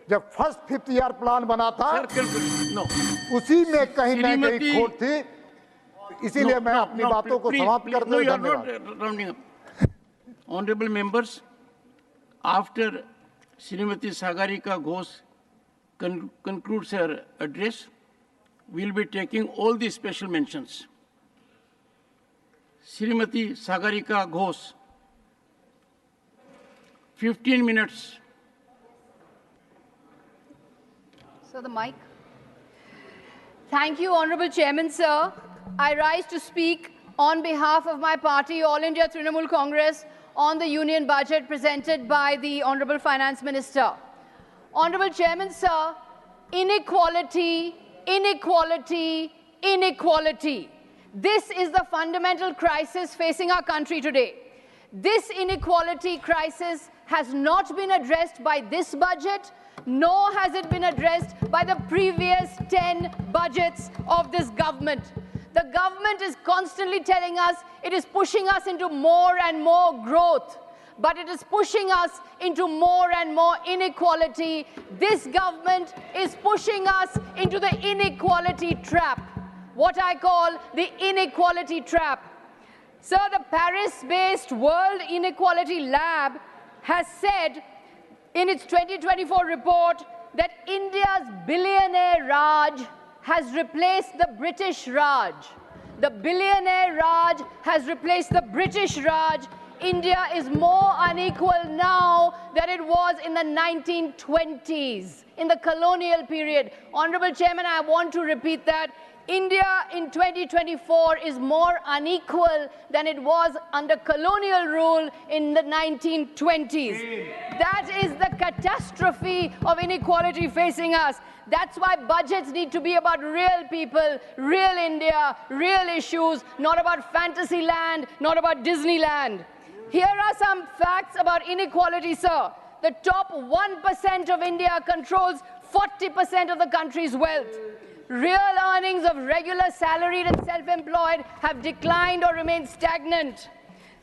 जब first 5th year plan बना था उसी में कहीं न कहीं खोट थी, इसीलिए मैं अपनी बातों को समाप्त कर दूं। धन्यवाद। Honorable members, after Srimati Sagarika Ghose concludes her address, we will be taking all the special mentions. Srimati Sagarika Ghose, 15 minutes. Sir, the mic. Thank you, Honorable Chairman, sir. I rise to speak on behalf of my party, All India Trinamool Congress, on the union budget presented by the Honorable Finance Minister. Honorable Chairman, sir, inequality, inequality, inequality. This is the fundamental crisis facing our country today. This inequality crisis has not been addressed by this budget, nor has it been addressed by the previous 10 budgets of this government. The government is constantly telling us it is pushing us into more and more growth, but it is pushing us into more and more inequality. This government is pushing us into the inequality trap, what I call the inequality trap. Sir, the Paris-based World Inequality Lab has said in its 2024 report that India's billionaire Raj has replaced the British Raj. The billionaire Raj has replaced the British Raj. India is more unequal now than it was in the 1920s, in the colonial period. Honorable Chairman, I want to repeat that. India in 2024 is more unequal than it was under colonial rule in the 1920s. That is the catastrophe of inequality facing us. That's why budgets need to be about real people, real India, real issues, not about fantasy land, not about Disneyland. Here are some facts about inequality, sir. The top 1% of India controls 40% of the country's wealth. Real earnings of regular salaried and self-employed have declined or remained stagnant.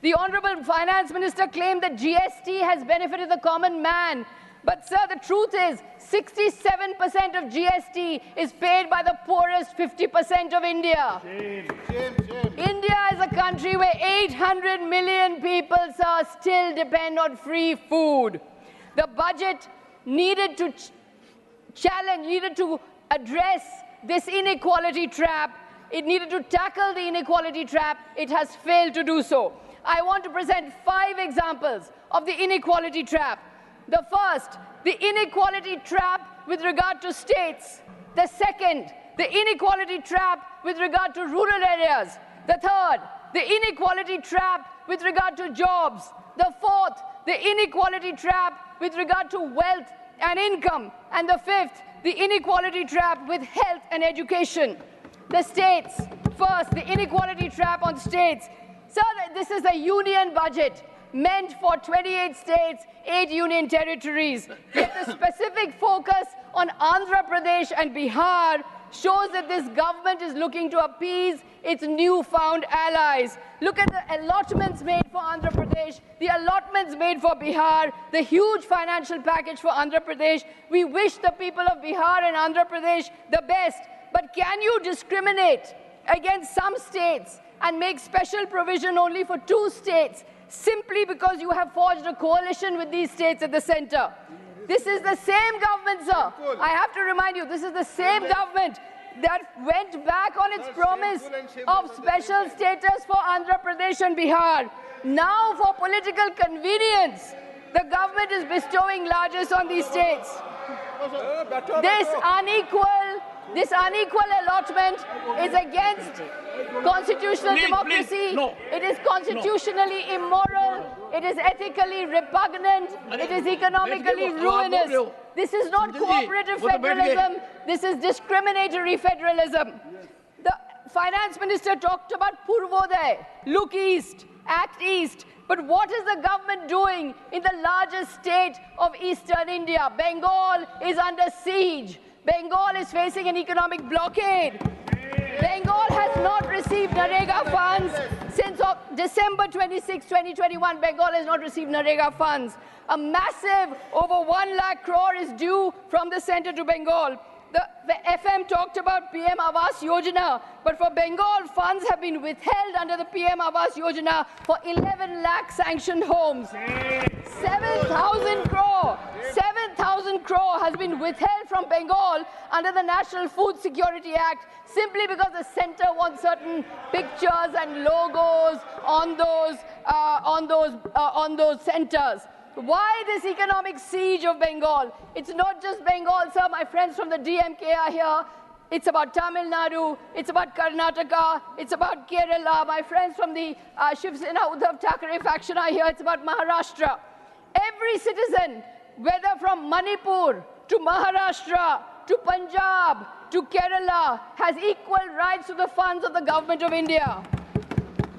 The Honorable Finance Minister claimed that GST has benefited the common man. But, sir, the truth is 67% of GST is paid by the poorest 50% of India. India is a country where 800 million people, sir, still depend on free food. The budget needed to needed to address this inequality trap. It needed to tackle the inequality trap. It has failed to do so. I want to present 5 examples of the inequality trap. The first, the inequality trap with regard to states. The second, the inequality trap with regard to rural areas. The third, the inequality trap with regard to jobs. The fourth, the inequality trap with regard to wealth and income. And the fifth, the inequality trap with health and education. The states. First, the inequality trap on states. Sir, this is a union budget meant for 28 states, 8 union territories. Yet the specific focus on Andhra Pradesh and Bihar shows that this government is looking to appease its newfound allies. Look at the allotments made for Andhra Pradesh, the allotments made for Bihar, the huge financial package for Andhra Pradesh. We wish the people of Bihar and Andhra Pradesh the best, but can you discriminate against some states and make special provision only for 2 states simply because you have forged a coalition with these states at the center? This is the same government, sir. I have to remind you, this is the same government that went back on its promise of special status for Andhra Pradesh and Bihar. Now, for political convenience, the government is bestowing largesse on these states. This unequal allotment is against constitutional democracy. It is constitutionally immoral. It is ethically repugnant. It is economically ruinous. This is not cooperative federalism. This is discriminatory federalism. The finance minister talked about Purvoday, look east, act east. But what is the government doing in the largest state of eastern India? Bengal is under siege. Bengal is facing an economic blockade. Bengal has not received Narega funds since December 26, 2021. Bengal has not received Narega funds. A massive over 1 lakh crore is due from the center to Bengal. The FM talked about PM Awas Yojana, but for Bengal, funds have been withheld under the PM Awas Yojana for 11 lakh sanctioned homes. 7,000 crore has been withheld from Bengal under the National Food Security Act simply because the center wants certain pictures and logos on those centers. Why this economic siege of Bengal? It's not just Bengal, sir. My friends from the DMK are here. It's about Tamil Nadu. It's about Karnataka. It's about Kerala. My friends from the Shiv Sena Uddhav Thackeray faction are here. It's about Maharashtra. Every citizen, whether from Manipur to Maharashtra to Punjab to Kerala, has equal rights to the funds of the government of India.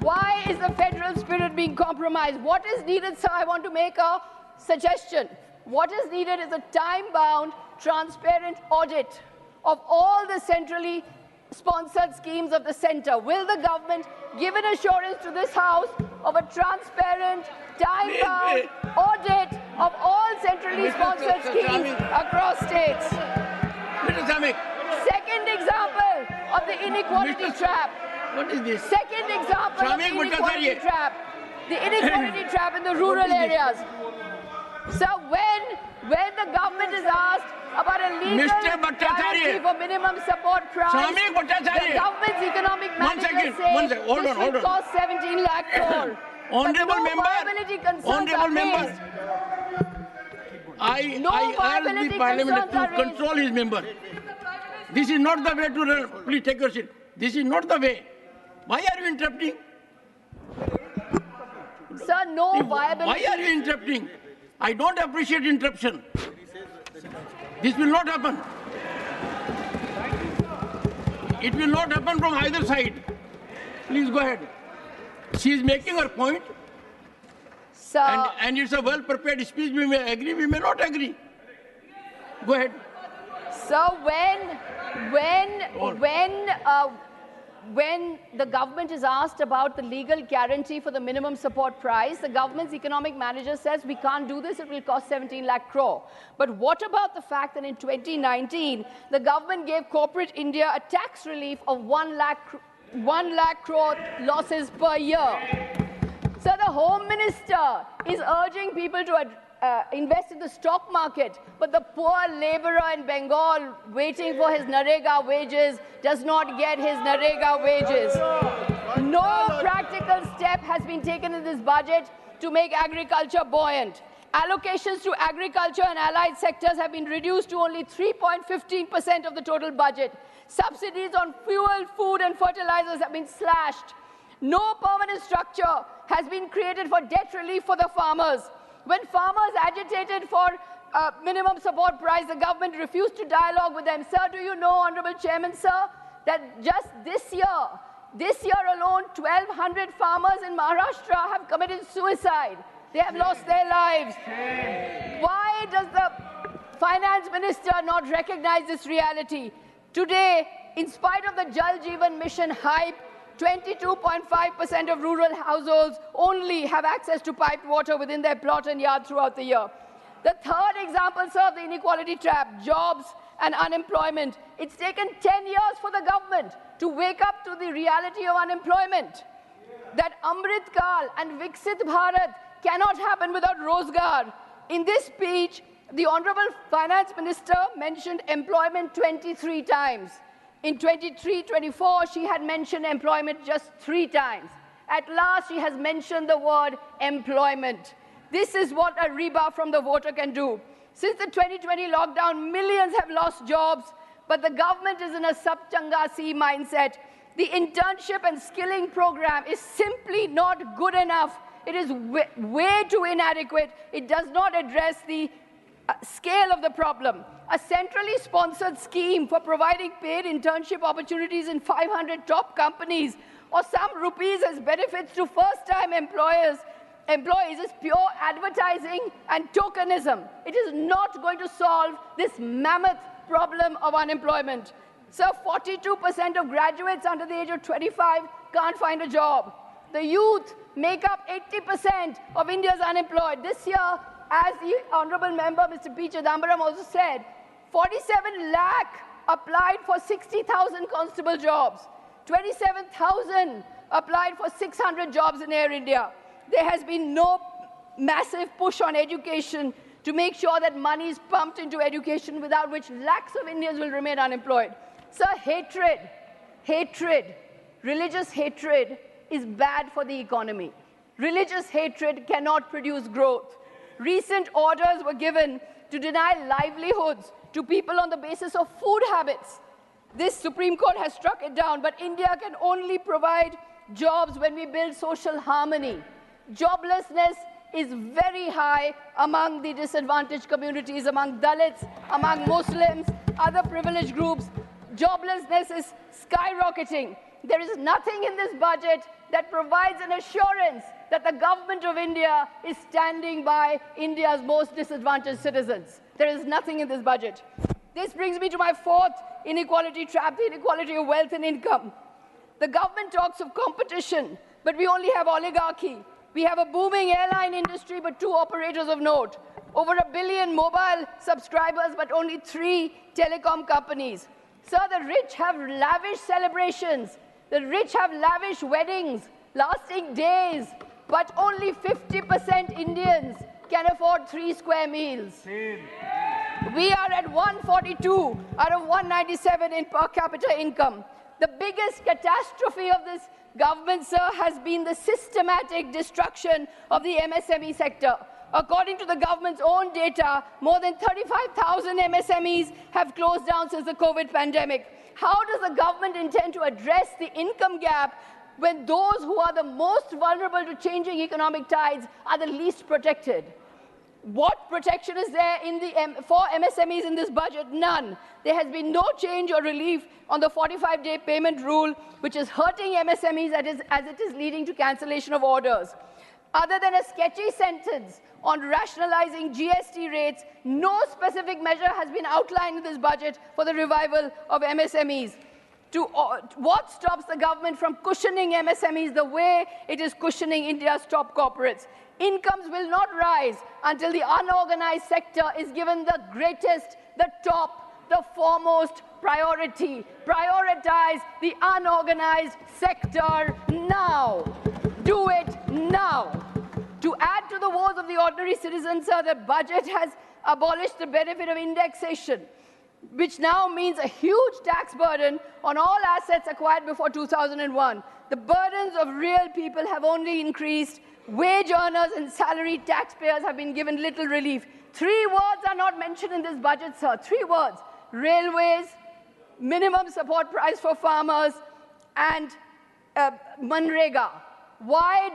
Why is the federal spirit being compromised? What is needed, sir? I want to make a suggestion. What is needed is a time-bound, transparent audit of all the centrally sponsored schemes of the center. Will the government give an assurance to this House of a transparent, time-bound audit of all centrally sponsored schemes across states? Second example of the inequality trap. What is this? Second example of the inequality trap. The inequality trap in the rural areas. So when the government is asked about a legal guarantee for minimum support price, the government's economic manager says this will cost 17 lakh crore. Honorable member, I urge the parliament to control his member. This is not the way to run. Please take your seat. This is not the way. Why are you interrupting? Sir, no viability. Why are you interrupting? I don't appreciate interruption. This will not happen. It will not happen from either side. Please go ahead. She is making her point. Sir, and it's a well-prepared speech. We may agree, we may not agree. Go ahead. So when the government is asked about the legal guarantee for the minimum support price, the government's economic manager says we can't do this, it will cost 17 lakh crore. But what about the fact that in 2019, the government gave corporate India a tax relief of 1 lakh crore losses per year? So the Home Minister is urging people to invest in the stock market, but the poor laborer in Bengal waiting for his Narega wages does not get his Narega wages. No practical step has been taken in this budget to make agriculture buoyant. Allocations to agriculture and allied sectors have been reduced to only 3.15% of the total budget. Subsidies on fuel, food and fertilizers have been slashed. No permanent structure has been created for debt relief for the farmers. When farmers agitated for minimum support price, the government refused to dialogue with them. Sir, do you know, Honorable Chairman, sir, that just this year alone, 1,200 farmers in Maharashtra have committed suicide. They have lost their lives. Why does the finance minister not recognize this reality? Today, in spite of the Jal Jeevan Mission hype, 22.5% of rural households only have access to piped water within their plot and yard throughout the year. The third example, sir, of the inequality trap, jobs and unemployment. It's taken 10 years for the government to wake up to the reality of unemployment. That Amrit Kal and Viksit Bharat cannot happen without Rozgar. In this speech, the Honorable Finance Minister mentioned employment 23 times. In 23-24, she had mentioned employment just 3 times. At last, she has mentioned the word employment. This is what a rebuff from the voter can do. Since the 2020 lockdown, millions have lost jobs, but the government is in a sab-changa-si mindset. The internship and skilling program is simply not good enough. It is way too inadequate. It does not address the scale of the problem. A centrally sponsored scheme for providing paid internship opportunities in 500 top companies or some rupees as benefits to first-time employees is pure advertising and tokenism. It is not going to solve this mammoth problem of unemployment. Sir, 42% of graduates under the age of 25 can't find a job. The youth make up 80% of India's unemployed. This year, as the Honourable Member, Mr. P. Chidambaram, also said, 47 lakh applied for 60,000 constable jobs. 27,000 applied for 600 jobs in Air India. There has been no massive push on education to make sure that money is pumped into education, without which lakhs of Indians will remain unemployed. Sir, religious hatred is bad for the economy. Religious hatred cannot produce growth. Recent orders were given to deny livelihoods to people on the basis of food habits. This Supreme Court has struck it down, but India can only provide jobs when we build social harmony. Joblessness is very high among the disadvantaged communities, among Dalits, among Muslims, other privileged groups. Joblessness is skyrocketing. There is nothing in this budget that provides an assurance that the government of India is standing by India's most disadvantaged citizens. There is nothing in this budget. This brings me to my fourth inequality trap, the inequality of wealth and income. The government talks of competition, but we only have oligarchy. We have a booming airline industry, but 2 operators of note. Over 1 billion mobile subscribers, but only 3 telecom companies. Sir, the rich have lavish celebrations. The rich have lavish weddings, lasting days, but only 50% Indians can afford 3 square meals. We are at 142 out of 197 in per capita income. The biggest catastrophe of this government, sir, has been the systematic destruction of the MSME sector. According to the government's own data, more than 35,000 MSMEs have closed down since the COVID pandemic. How does the government intend to address the income gap when those who are the most vulnerable to changing economic tides are the least protected? What protection is there for MSMEs in this budget? None. There has been no change or relief on the 45-day payment rule, which is hurting MSMEs as it is leading to cancellation of orders. Other than a sketchy sentence on rationalizing GST rates, no specific measure has been outlined in this budget for the revival of MSMEs. What stops the government from cushioning MSMEs the way it is cushioning India's top corporates? Incomes will not rise until the unorganized sector is given the greatest, the top, the foremost priority. Prioritize the unorganized sector now. Do it now. To add to the woes of the ordinary citizens, sir, the budget has abolished the benefit of indexation, which now means a huge tax burden on all assets acquired before 2001. The burdens of real people have only increased. Wage earners and salaried taxpayers have been given little relief. 3 words are not mentioned in this budget, sir. 3 words: railways, minimum support price for farmers, and Manrega. Why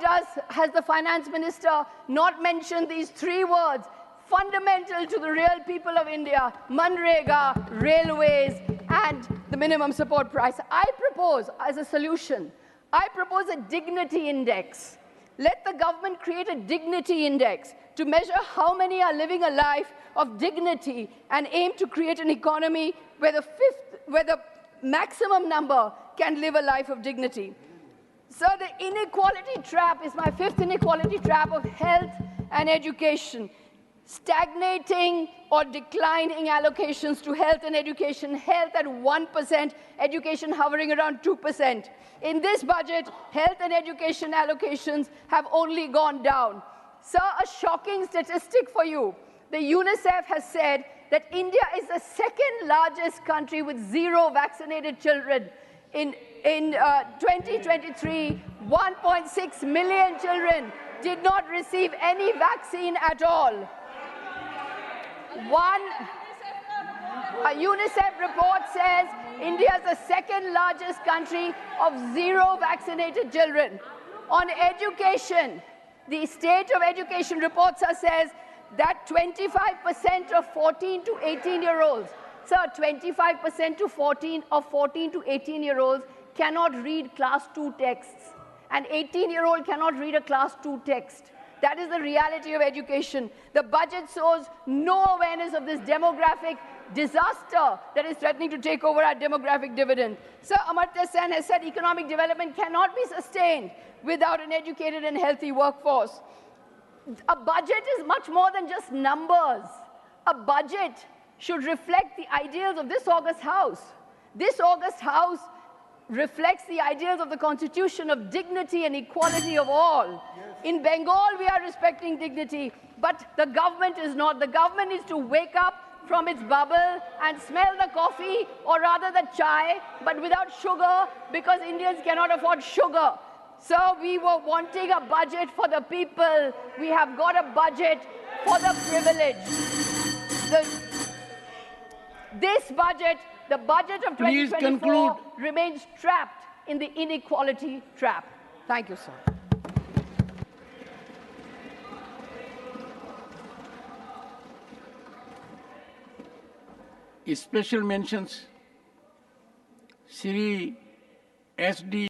has the finance minister not mentioned these 3 words fundamental to the real people of India? Manrega, railways, and the minimum support price. I propose, as a solution, I propose a dignity index. Let the government create a dignity index to measure how many are living a life of dignity and aim to create an economy where the maximum number can live a life of dignity. So the inequality trap is my 5th inequality trap of health and education. Stagnating or declining allocations to health and education, health at 1%, education hovering around 2%. In this budget, health and education allocations have only gone down. Sir, a shocking statistic for you. The UNICEF has said that India is the 2nd largest country with 0 vaccinated children. In 2023, 1.6 million children did not receive any vaccine at all. A UNICEF report says India is the 2nd largest country of 0 vaccinated children. On education, the state of education report says that 25% of 14 to 18-year-olds, sir, 25% of 14 to 18-year-olds cannot read class 2 texts. An 18-year-old cannot read a class 2 text. That is the reality of education. The budget shows no awareness of this demographic disaster that is threatening to take over our demographic dividend. Sir, Amartya Sen has said economic development cannot be sustained without an educated and healthy workforce. A budget is much more than just numbers. A budget should reflect the ideals of this august House. This august House reflects the ideals of the Constitution of dignity and equality of all. Yes. In Bengal, we are respecting dignity, but the government is not. The government needs to wake up from its bubble and smell the coffee, or rather the chai, but without sugar, because Indians cannot afford sugar. So we were wanting a budget for the people. We have got a budget for the privileged. This budget, the budget of 2024, remains trapped in the inequality trap. Thank you, sir. Special mentions, Shri S.D.